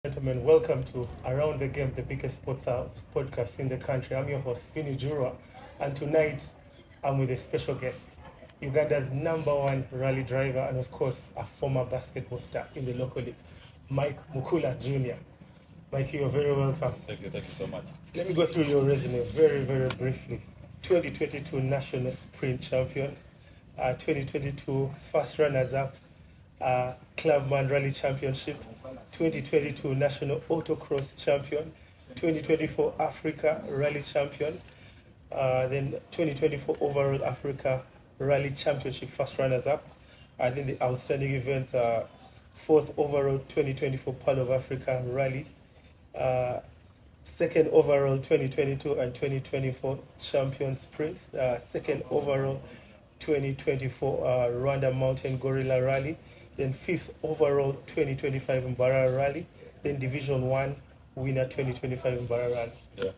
Gentlemen, welcome to Around the Game, the biggest sports podcast in the country. I'm your host, Vinnie Jurua, and tonight I'm with a special guest, Uganda's number one rally driver, and of course, a former basketball star in the local league, Mike Mukula Jr. Mike, you're very welcome. Thank you so much. Let me go through your resume very, very briefly. 2022 National Sprint Champion, 2022 First Runners Up, Clubman Rally Championship, 2022 National Autocross Champion, 2024 Africa Rally Champion, then 2024 Overall Africa Rally Championship First Runners Up. I think the outstanding events are fourth overall 2024 Pearl of Africa Rally, second overall 2022 and 2024 Champion Sprint, second overall 2024 Rwanda Mountain Gorilla Rally, then fifth overall 2025 Mbara Rally, then Division 1 winner 2025 Mbara Rally. Yeah.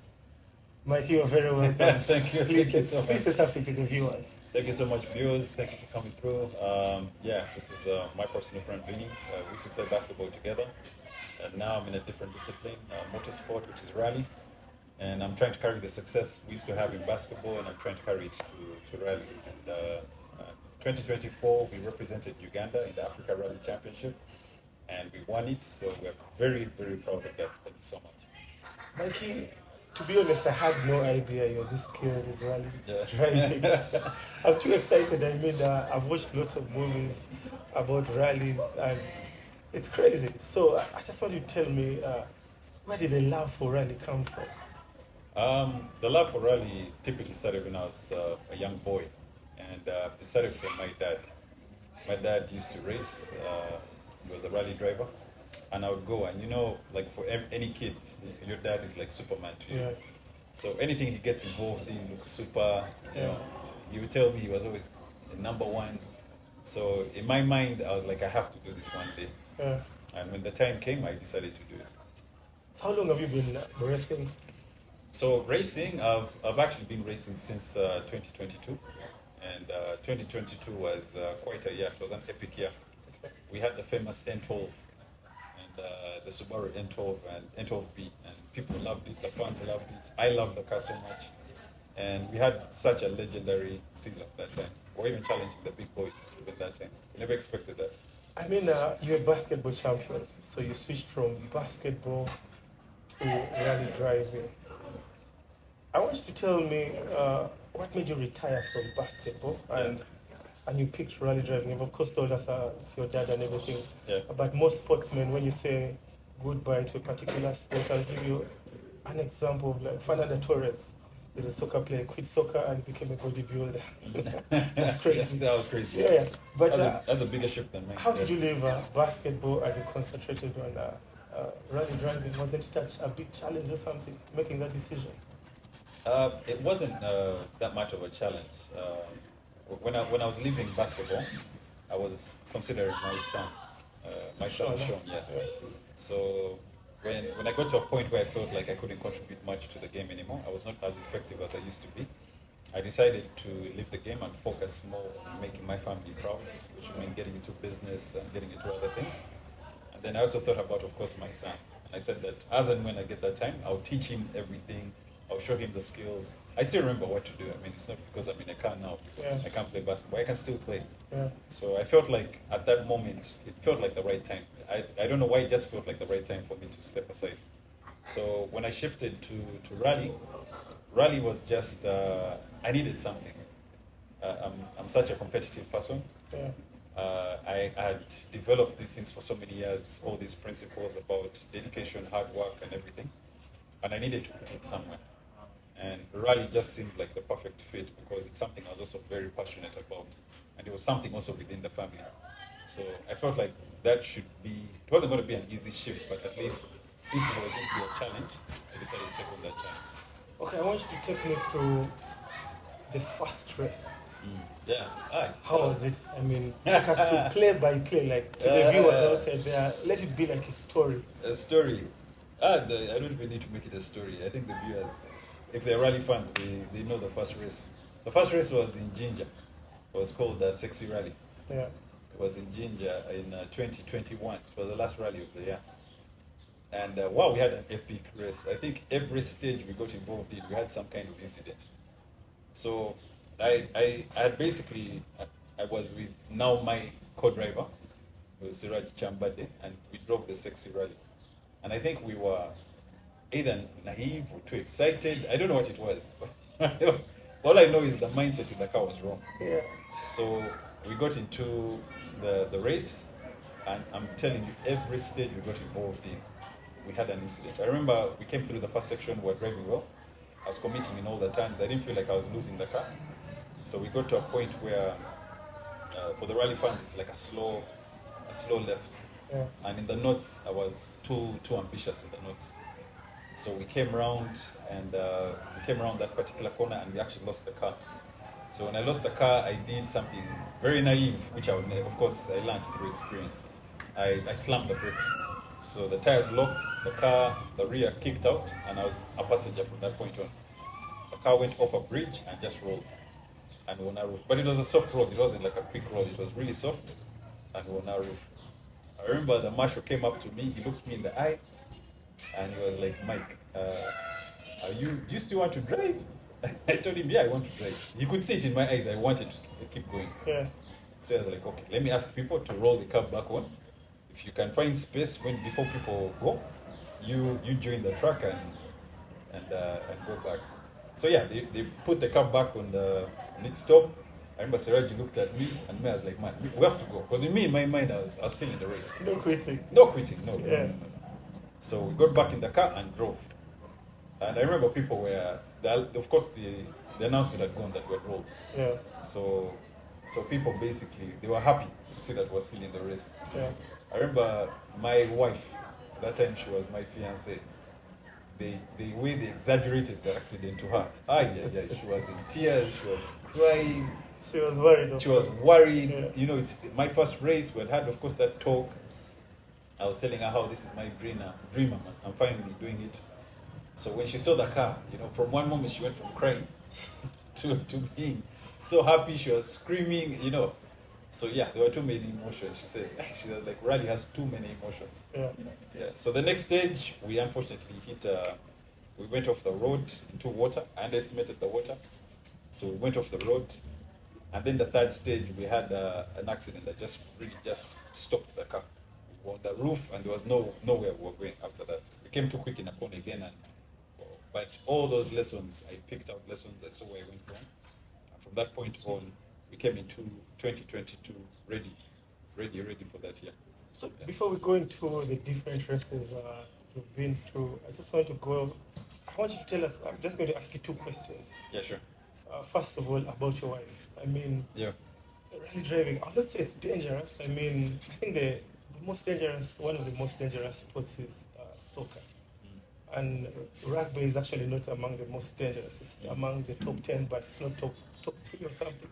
Mike, you're very welcome. Thank you. Please, Thank you so much. please say something to the viewers. Thank you so much, viewers. Thank you for coming through. This is my personal friend Vinny. We used to play basketball together, and now I'm in a different discipline, motorsport, which is rally. And I'm trying to carry the success we used to have in basketball, and I'm trying to carry it to rally. And 2024, we represented Uganda in the Africa Rally Championship, and we won it. So we're very, very proud of that. Thank you so much. Mikey, to be honest, I had no idea you're this skilled in rally Yeah. driving. I'm too excited. I mean, I've watched lots of movies about rallies, and it's crazy. So I just want you to tell me, where did the love for rally come from? The love for rally typically started when I was a young boy, and it started from my dad. My dad used to race. He was a rally driver, and I would go. And like for any kid, your dad is like Superman to you. Yeah. So anything he gets involved in looks super. Yeah. He would tell me he was always number one. So in my mind, I was like, I have to do this one day. Yeah. And when the time came, I decided to do it. So how long have you been racing? So racing, I've actually been racing since 2022, and 2022 was quite a year. It was an epic year. Okay. We had the famous N12 and the Subaru N12 and N12B, and people loved it. The fans loved it. I loved the car so much, and we had such a legendary season that time. We were even challenging the big boys even that time. We never expected that. I mean, you're a basketball champion, so you switched from basketball to rally driving. I want you to tell me what made you retire from basketball and you picked rally driving. You've of course told us it's your dad and everything. Yeah. But most sportsmen, when you say goodbye to a particular sport, I'll give you an example of like Fernando Torres is a soccer player, quit soccer and became a bodybuilder. That's crazy. Yes, that was crazy. Yeah. But That's a bigger shift than mine. how did you leave basketball and you concentrated on rally driving? Wasn't it a big challenge or something, making that decision? It wasn't that much of a challenge. When I was leaving basketball, I was considering my son Sean, Sean. Yeah. yeah. So when I got to a point where I felt like I couldn't contribute much to the game anymore, I was not as effective as I used to be. I decided to leave the game and focus more on making my family proud, which would mean getting into business and getting into other things. And then I also thought about, of course, my son. And I said that as and when I get that time, I'll teach him everything. I'll show him the skills. I still remember what to do. I mean, it's not because I'm in a car now. Yeah. I can't play basketball. I can still play. Yeah. So I felt like at that moment, it felt like the right time. I don't know why it just felt like the right time for me to step aside. So when I shifted to rally was just, I needed something. I'm such a competitive person. Yeah. I had developed these things for so many years, all these principles about dedication, hard work, and everything. And I needed to put it somewhere. And rally just seemed like the perfect fit because it's something I was also very passionate about. And it was something also within the family. So I felt like that should be, it wasn't going to be an easy shift, but at least since it was going to be a challenge, I decided to take on that challenge. Okay, I want you to take me through the first race. Yeah. Aye. How was it? I mean, take us to play by play, like to the viewers outside there. Let it be like a story. A story. I don't even need to make it a story. I think the viewers, if they're rally fans, they know the first race. The first race was in Ginger. It was called the Sexy Rally. Yeah. It was in Ginger in 2021. It was the last rally of the year. And wow, we had an epic race. I think every stage we got involved in, we had some kind of incident. So I had basically, I was with now my co-driver, who was Siraj Chambade, and we drove the sexy rally. And I think we were either naive or too excited. I don't know what it was. All I know is the mindset in the car was wrong. Yeah. So we got into the race, and I'm telling you, every stage we got involved in, we had an incident. I remember we came through the first section, we were driving well. I was committing in all the turns. I didn't feel like I was losing the car. So we got to a point where, for the rally fans, it's like a slow left. Yeah. And in the notes, I was too ambitious in the notes. So we came around, and we came around that particular corner, and we actually lost the car. So when I lost the car, I did something very naive, which I would, of course, I learned through experience. I slammed the brakes. So the tires locked, the rear kicked out, and I was a passenger from that point on. The car went off a bridge and just rolled. And we were on a roof. But it was a soft road, it wasn't like a quick road, it was really soft, and we were on a roof. I remember the marshal came up to me, he looked me in the eye, and he was like, Mike, do you still want to drive? I told him, yeah, I want to drive. He could see it in my eyes, I wanted to keep going. Yeah. So I was like, okay, let me ask people to roll the car back on. If you can find space before people go, you join the truck and go back. So yeah, they put the car back on its stop. I remember Siraji looked at me, and I was like, man, we have to go. Because in my mind, I was still in the race. No quitting. No quitting, no. Yeah. No. So we got back in the car and drove. And I remember people were, of course, the announcement had gone that we had rolled. Yeah. So people basically, they were happy to see that we were still in the race. Yeah. I remember my wife, that time she was my fiancée, the way they exaggerated the accident to her. Yeah. She was in tears, she was crying. She was worried. She was worried. Yeah. You know, it's my first race. We had, of course, that talk. I was telling her how this is my dream. I'm finally doing it. So when she saw the car, you know, from one moment she went from crying to being so happy. She was screaming, you know. So yeah, there were too many emotions. She was like, rally has too many emotions. Yeah. Yeah. So the next stage, we unfortunately we went off the road into water. I underestimated the water. So we went off the road. And then the third stage, we had an accident that just stopped the car. We were on the roof, and there was nowhere we were going after that. We came too quick in a corner again. But all those lessons, I picked out lessons, I saw where I went wrong. And from that point on, we came into 2022 ready for that year. So before we go into the different races you've been through, I just want you to tell us, I'm just going to ask you two questions. Yeah, sure. First of all, about your wife. I mean, Yeah. rally driving, I'll not say it's dangerous. I mean, I think one of the most dangerous sports is soccer. And rugby is actually not among the most dangerous. It's among the top 10, but it's not top 3 or something.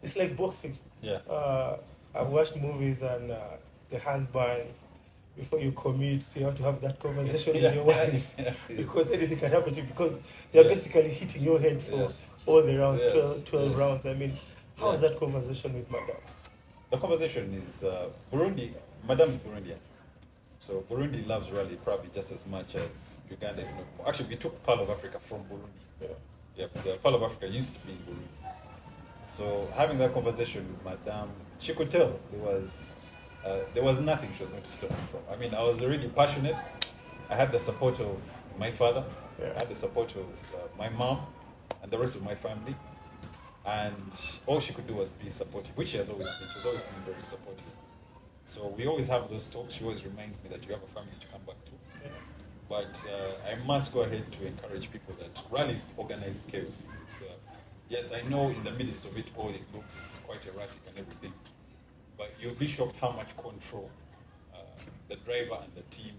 It's like boxing. Yeah. I've watched movies, and the husband, before you commit, so you have to have that conversation with your wife, because anything can happen to you, because they're basically hitting your head for all the rounds, 12 rounds. I mean, how is that conversation with Madam? The conversation is Burundi. Madame is Burundian. So Burundi loves rally probably just as much as Uganda, if not more. Actually, we took part of Africa from Burundi. Yeah, the part of Africa used to be in Burundi. So having that conversation with Madame, she could tell there was nothing she was going to stop me from. I mean, I was already passionate. I had the support of my father. I had the support of my mom and the rest of my family. And all she could do was be supportive, which she has always been. She's always been very supportive. So we always have those talks. She always reminds me that you have a family to come back to. But I must go ahead to encourage people that rally is organized chaos. Yes, I know in the midst of it all it looks quite erratic and everything, but you'll be shocked how much control the driver and the team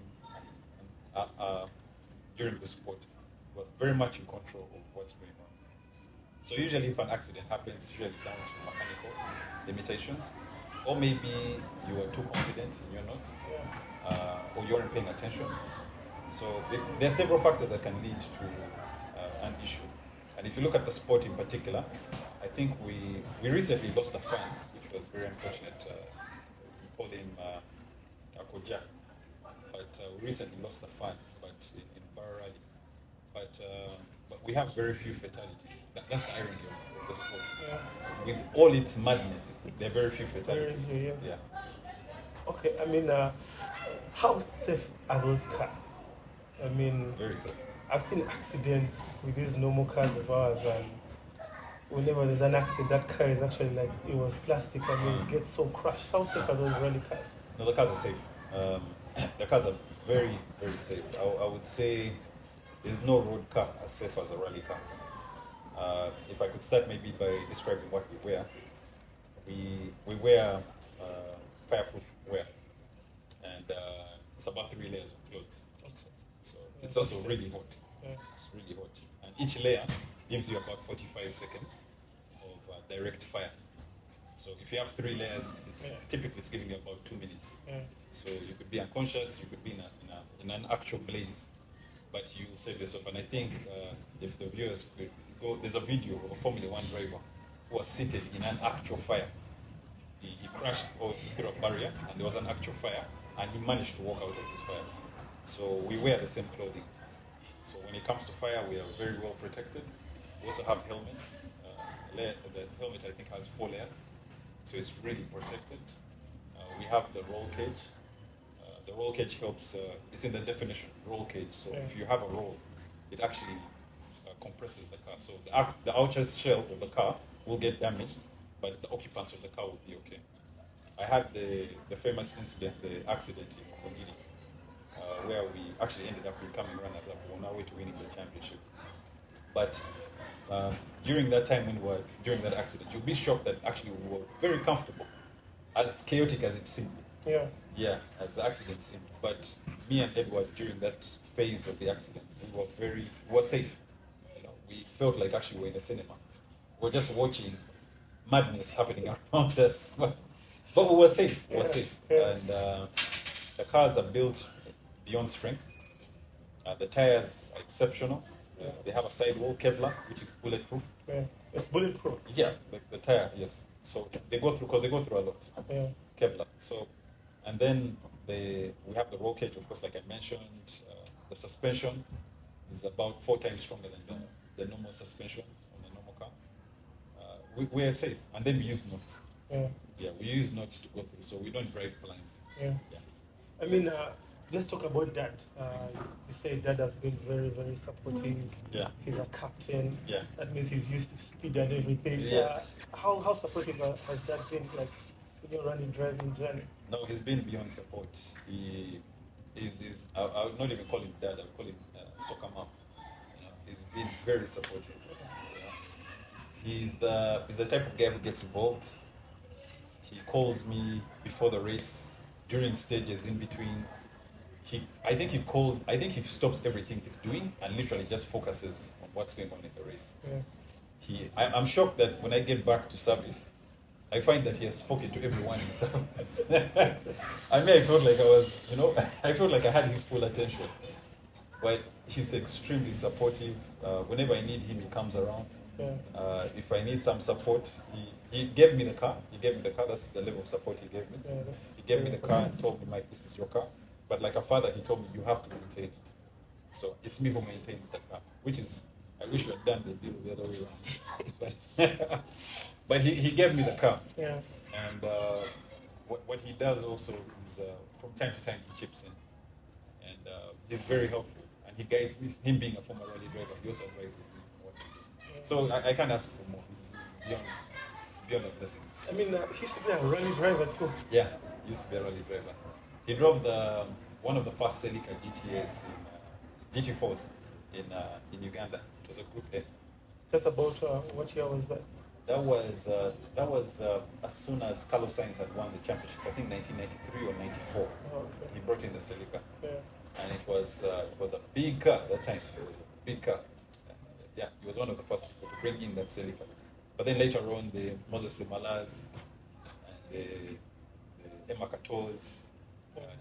during the sport. We're very much in control of what's going on. So usually if an accident happens, it's usually down to mechanical limitations, or maybe you are too confident in your notes, or you aren't paying attention. So there are several factors that can lead to an issue. And if you look at the sport in particular, I think we recently lost a fan, which was very unfortunate. We call him Akoja. we recently lost a fan, but in Barra Rally. But we have very few fatalities. That's the irony of the sport. Yeah. With all its madness, there are very few fatalities. Very few, Yeah. Okay, I mean, how safe are those cars? I mean, Very safe. I've seen accidents with these normal cars of ours, and whenever there's an accident, that car is actually like it was plastic. I mean, it gets so crushed. How safe are those rally cars? No, the cars are safe. The cars are very, very safe. I would say there's no road car as safe as a rally car. If I could start maybe by describing what we wear. We wear fireproof wear, and it's about 3 layers of clothes. So it's also really hot. It's really hot, and each layer gives you about 45 seconds of direct fire. So if you have 3 layers, typically it's giving you about 2 minutes. So you could be unconscious, you could be in an actual blaze, but you save yourself. And I think if the viewers could go, there's a video of a Formula One driver who was seated in an actual fire. He crashed through a barrier, and there was an actual fire, and he managed to walk out of this fire. So we wear the same clothing. So when it comes to fire, we are very well protected. We also have helmets. The helmet, I think, has 4 layers, so it's really protected. We have the roll cage. The roll cage helps, it's in the definition, roll cage. So if you have a roll, it actually compresses the car. So the outer shell of the car will get damaged, but the occupants of the car will be okay. I had the famous incident, the accident in Uganda'S, where we actually ended up becoming runners-up on our way to winning the championship. But during that time when we were during that accident, you'll be shocked that actually we were very comfortable, as chaotic as it seemed. Yeah, as the accident seemed. But me and Edward, during that phase of the accident, we were safe. You know, we felt like actually we were in a cinema. We were just watching madness happening around us, but we were safe. We were safe, and the cars are built beyond strength. The tires are exceptional. They have a sidewall Kevlar, which is bulletproof. It's bulletproof. Yeah, the tire, yes. So they go through a lot. Kevlar. So, and then we have the roll cage, of course, like I mentioned. The suspension is about 4 times stronger than the normal suspension on a normal car. We are safe, and then we use nuts. We use nuts to go through, so we don't drive blind. I mean, let's talk about Dad. You say Dad has been very, very supportive. He's a captain. That means he's used to speed and everything. Yes. How supportive has Dad been, like, in your running, driving journey? No, he's been beyond support. I would not even call him Dad. I would call him soccer mom. You know, he's been very supportive. He's the type of guy who gets involved. He calls me before the race, during stages, in between. I think he stops everything he's doing and literally just focuses on what's going on in the race. I'm shocked that when I get back to service, I find that he has spoken to everyone in service. I mean, I felt like I felt like I had his full attention. But he's extremely supportive. Whenever I need him, he comes around. If I need some support, he gave me the car. That's the level of support he gave me. He gave me the car and told me, Mike, this is your car. But like a father, he told me, you have to maintain it. So it's me who maintains the car, which is, I wish we had done the deal the other way around. But he gave me the car. And what he does also is, from time to time, he chips in. And he's very helpful. And he guides me. Him being a former rally driver, he also advises me what to do. So I can't ask for more. It's beyond a blessing. I mean, he used to be a rally driver too. Yeah, he used to be a rally driver. He drove one of the first Celica GTAs GT4s in Uganda. It was a Group A. Just about what year was that? That was as soon as Carlos Sainz had won the championship. I think 1993 or 94. He brought in the Celica, and it was a big car at that time. It was a big car. He was one of the first people to bring in that Celica. But then later on, the Moses Lumalas and the Emma Katos,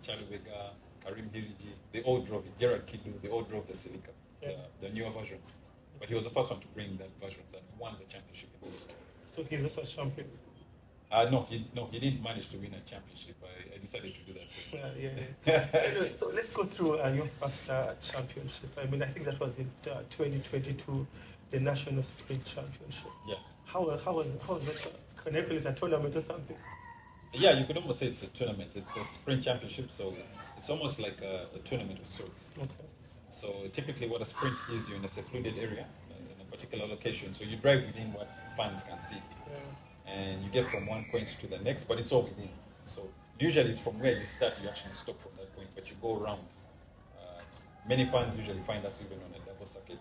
Charlie Vega, Karim Hiliji, they all drove it. Gerard Kidu, they all drove the Celica, the newer versions. But he was the first one to bring that version that won the championship in those two. So he's also a champion? He didn't manage to win a championship. I decided to do that for him. Anyway, so let's go through your first championship. I mean, I think that was in 2022, the National Sprint Championship. Yeah. How was that? Can I call it a tournament or something? Yeah, you could almost say it's a tournament. It's a sprint championship, so it's almost like a tournament of sorts. Okay. So typically, what a sprint is, you're in a secluded area, in a particular location. So you drive within what fans can see, and you get from one point to the next, but it's all within. So usually, it's from where you start, you actually stop from that point, but you go around. Many fans usually find us even on a double circuit.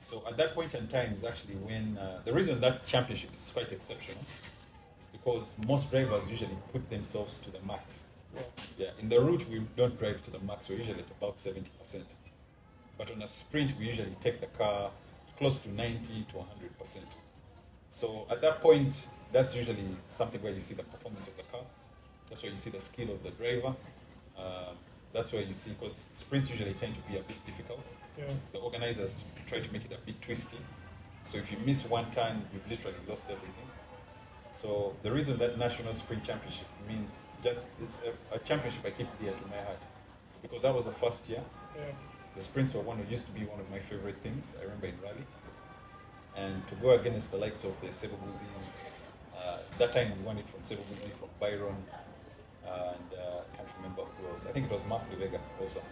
So at that point in time is actually when the reason that championship is quite exceptional is because most drivers usually put themselves to the max. Yeah, in the route we don't drive to the max, we're usually at about 70%. But on a sprint we usually take the car close to 90 to 100%. So at that point, that's usually something where you see the performance of the car. That's where you see the skill of the driver. That's where you see, because sprints usually tend to be a bit difficult. The organizers try to make it a bit twisty. So if you miss one turn, you've literally lost everything. So the reason that National Sprint Championship means it's a championship I keep dear to my heart. It's because that was the first year. The sprints were used to be one of my favorite things, I remember in rally. And to go against the likes of the Sebuguzis, that time we won it from Sebuguzi, from Byron, and I can't remember who else. I think it was Mark De Vega also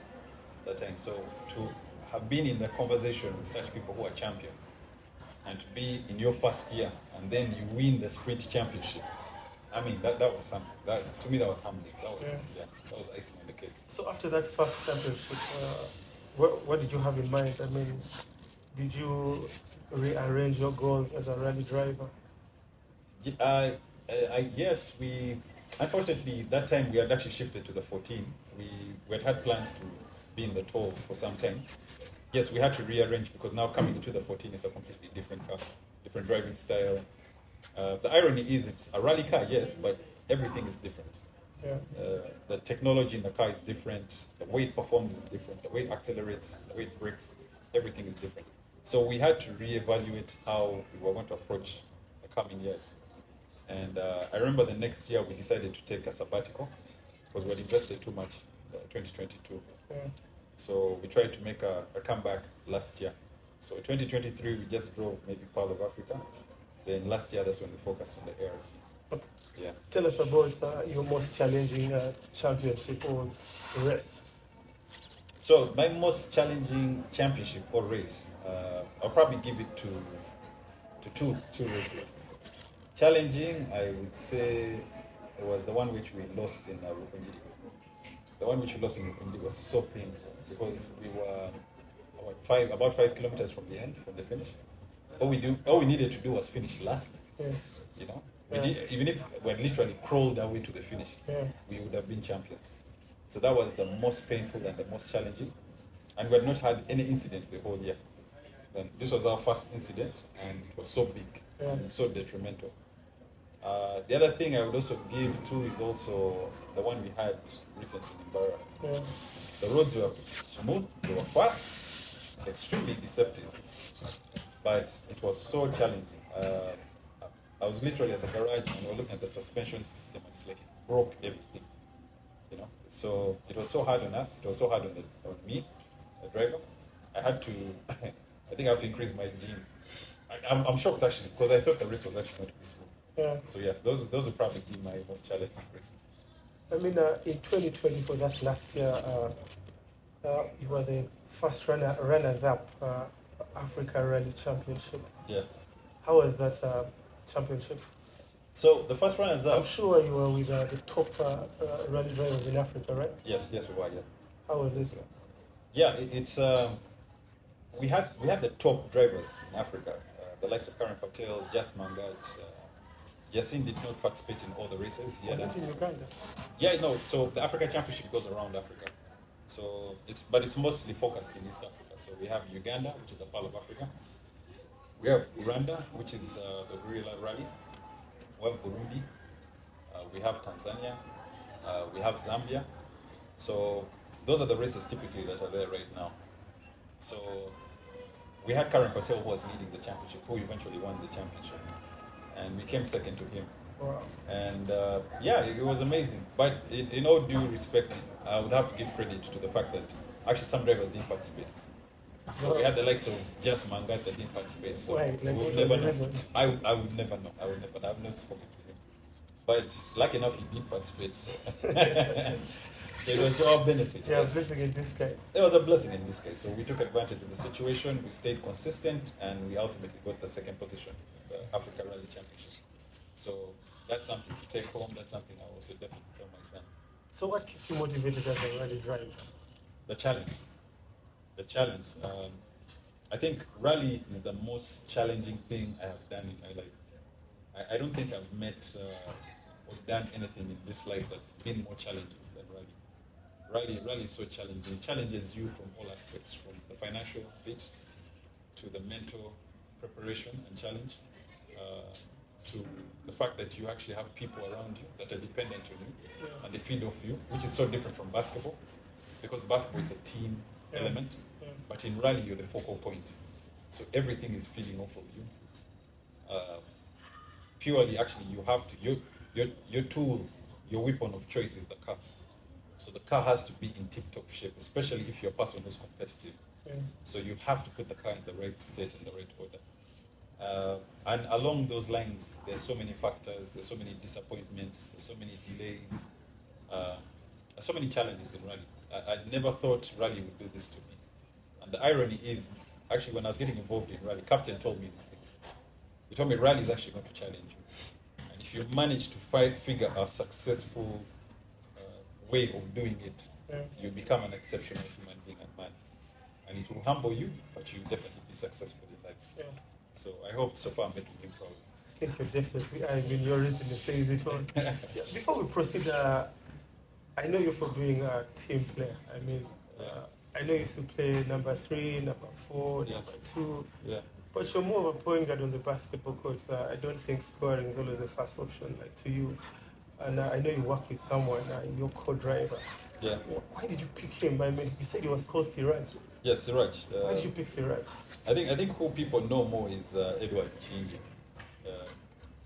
that time. So to have been in the conversation with such people who are champions, and to be in your first year, and then you win the sprint championship, I mean, that was something. To me, that was humbling. That was icing on the cake. So after that first championship, what did you have in mind? I mean, did you rearrange your goals as a rally driver? I guess unfortunately, that time we had actually shifted to the 14. We had plans to be in the 12 for some time. Yes, we had to rearrange because now coming into the 14 is a completely different car, different driving style. The irony is it's a rally car, yes, but everything is different. The technology in the car is different, the way it performs is different, the way it accelerates, the way it brakes, everything is different. So we had to reevaluate how we were going to approach the coming years. And I remember the next year we decided to take a sabbatical because we had invested too much, 2022. So we tried to make a comeback last year. So 2023 we just drove maybe part of Africa. Then last year that's when we focused on the ARC. Okay. Yeah. Tell us about your most challenging championship or race. So my most challenging championship or race, I'll probably give it to two races. Challenging, I would say, it was the one which we lost in Rukunjiri. The one which we lost in Rukunjiri was so painful because we were about 5 kilometers from the end, from the finish. All we needed to do was finish last. Yes. You know, even if we had literally crawled our way to the finish, we would have been champions. So that was the most painful and the most challenging. And we had not had any incident the whole year. And this was our first incident, and it was so big and so detrimental. The other thing I would also give too is also the one we had recently in Barra. The roads were smooth, they were fast, extremely deceptive, but it was so challenging. I was literally at the garage and we were looking at the suspension system, and it's like it broke everything. You know, so it was so hard on us. It was so hard on me, the driver. I had to, I think I have to increase my gym. I'm shocked actually because I thought the race was actually going to be smooth. So yeah, those would probably be my most challenging races. I mean, in 2024, that's last year, you were the first runners-up Africa Rally Championship. Yeah. How was that championship? So the first runners-up. I'm sure you were with the top rally drivers in Africa, right? Yes, we were. Yeah. How was it? Yeah, it's we had the top drivers in Africa, the likes of Karen Patel, Jas Mangat. Yasin did not participate in all the races. Was it in Uganda? Yeah, no. So the Africa Championship goes around Africa. So it's mostly focused in East Africa. So we have Uganda, which is the Pearl of Africa. We have Rwanda, which is the Gorilla Rally. We have Burundi. We have Tanzania. We have Zambia. So those are the races typically that are there right now. So we had Karen Patel who was leading the championship, who eventually won the championship. And we came second to him. Wow. And yeah, it was amazing. But in all due respect, I would have to give credit to the fact that actually some drivers didn't participate. So we had the likes of just Mangat that didn't participate. So Why? Like, we what would was never the know. reason? I would never know. I would never. I've not spoken to him. But lucky enough, he did participate. So, so it was to our benefit. Yeah, blessing in this guy. It was a blessing in this case. So we took advantage of the situation. We stayed consistent, and we ultimately got the second position in the Africa Rally Championship. So that's something to take home. That's something I also definitely tell my son. So what keeps you motivated as a rally driver? The challenge. The challenge. I think rally is the most challenging thing I have done in my life. I don't think I've met or done anything in this life that's been more challenging than rally. Rally is so challenging. It challenges you from all aspects, from the financial bit to the mental preparation and challenge, to the fact that you actually have people around you that are dependent on you and they feed off you, which is so different from basketball, because basketball is a team element, but in rally you're the focal point. So everything is feeding off of you. Purely, actually, you have to, your tool, your weapon of choice is the car. So the car has to be in tip-top shape, especially if you're a person who's competitive. So you have to put the car in the right state, in the right order. And along those lines, there's so many factors, there's so many disappointments, there's so many delays, there's so many challenges in rally. I never thought rally would do this to me. And the irony is, actually, when I was getting involved in rally, Captain told me these things. He told me rally is actually going to challenge you. And if you manage to figure a successful way of doing it, you become an exceptional human being and man. And it will humble you, but you'll definitely be successful in life. So I hope so far I'm making him proud. I think you're definitely, I mean, your reason says it all. Before we proceed, I know you for being a team player. I mean, I know you used to play number 3, number 4, number 2. But you're more of a point guard on the basketball court. I don't think scoring is always the first option, like to you. And I know you work with someone, your co-driver. Why did you pick him? I mean, you said he was called Siraj. Yes, Siraj. Why did you pick Siraj? I think who people know more is Edward Chinji.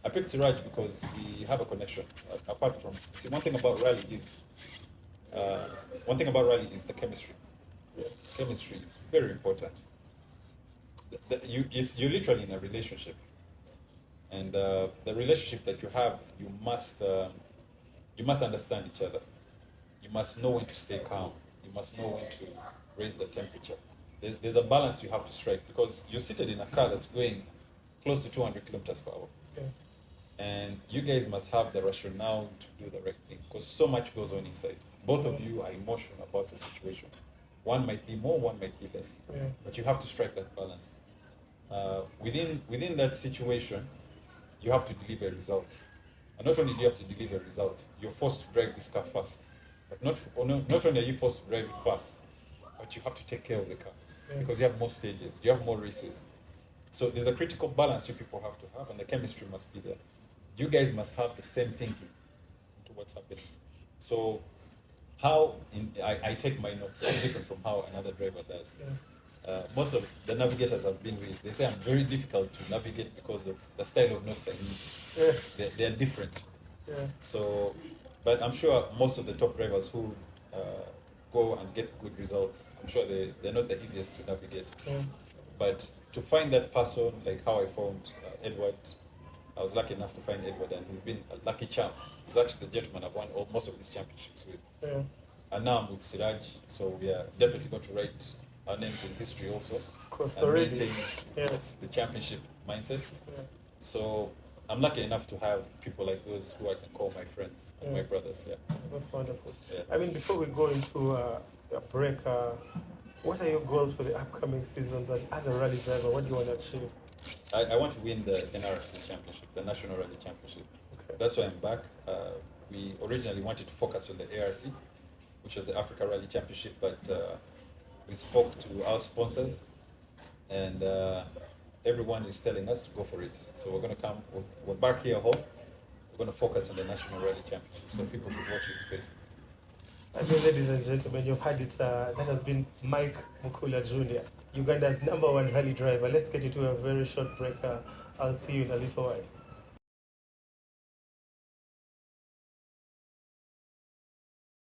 I picked Siraj because we have a connection. Apart from, see, one thing about rally is the chemistry. Chemistry is very important. You're literally in a relationship, and the relationship that you have, you must understand each other. You must know when to stay calm. You must know when to raise the temperature. There's a balance you have to strike, because you're seated in a car that's going close to 200 kilometers per hour. And you guys must have the rationale to do the right thing, because so much goes on inside. Both of you are emotional about the situation. One might be more, one might be less. But you have to strike that balance. Within that situation, you have to deliver a result. And not only do you have to deliver a result, you're forced to drive this car fast. But not only are you forced to drive it fast, but you have to take care of the car. Because you have more stages, you have more races. So there's a critical balance you people have to have, and the chemistry must be there. You guys must have the same thinking into what's happening. So how I take my notes is different from how another driver does. Most of the navigators I've been with, they say I'm very difficult to navigate because of the style of notes I need. They're different. So, but I'm sure most of the top drivers who go and get good results, I'm sure they're not the easiest to navigate. But to find that person, like how I found Edward, I was lucky enough to find Edward, and he's been a lucky charm. He's actually the gentleman I've won most of these championships with. And now I'm with Siraj, so we are definitely going to write our names in history also. Of course, and already. maintain the championship mindset. So I'm lucky enough to have people like those who I can call my friends and my brothers. That's wonderful. I mean, before we go into a break, what are your goals for the upcoming seasons? And as a rally driver, what do you want to achieve? I want to win the NRC championship, the National Rally Championship. That's why I'm back. We originally wanted to focus on the ARC, which was the Africa Rally Championship, but we spoke to our sponsors, and everyone is telling us to go for it. So we're going to come, we're back here home, we're going to focus on the National Rally Championship, so people should watch this space. I mean, ladies and gentlemen, you've had it, that has been Mike Mukula Jr., Uganda's #1 rally driver. Let's get into a very short break. I'll see you in a little while.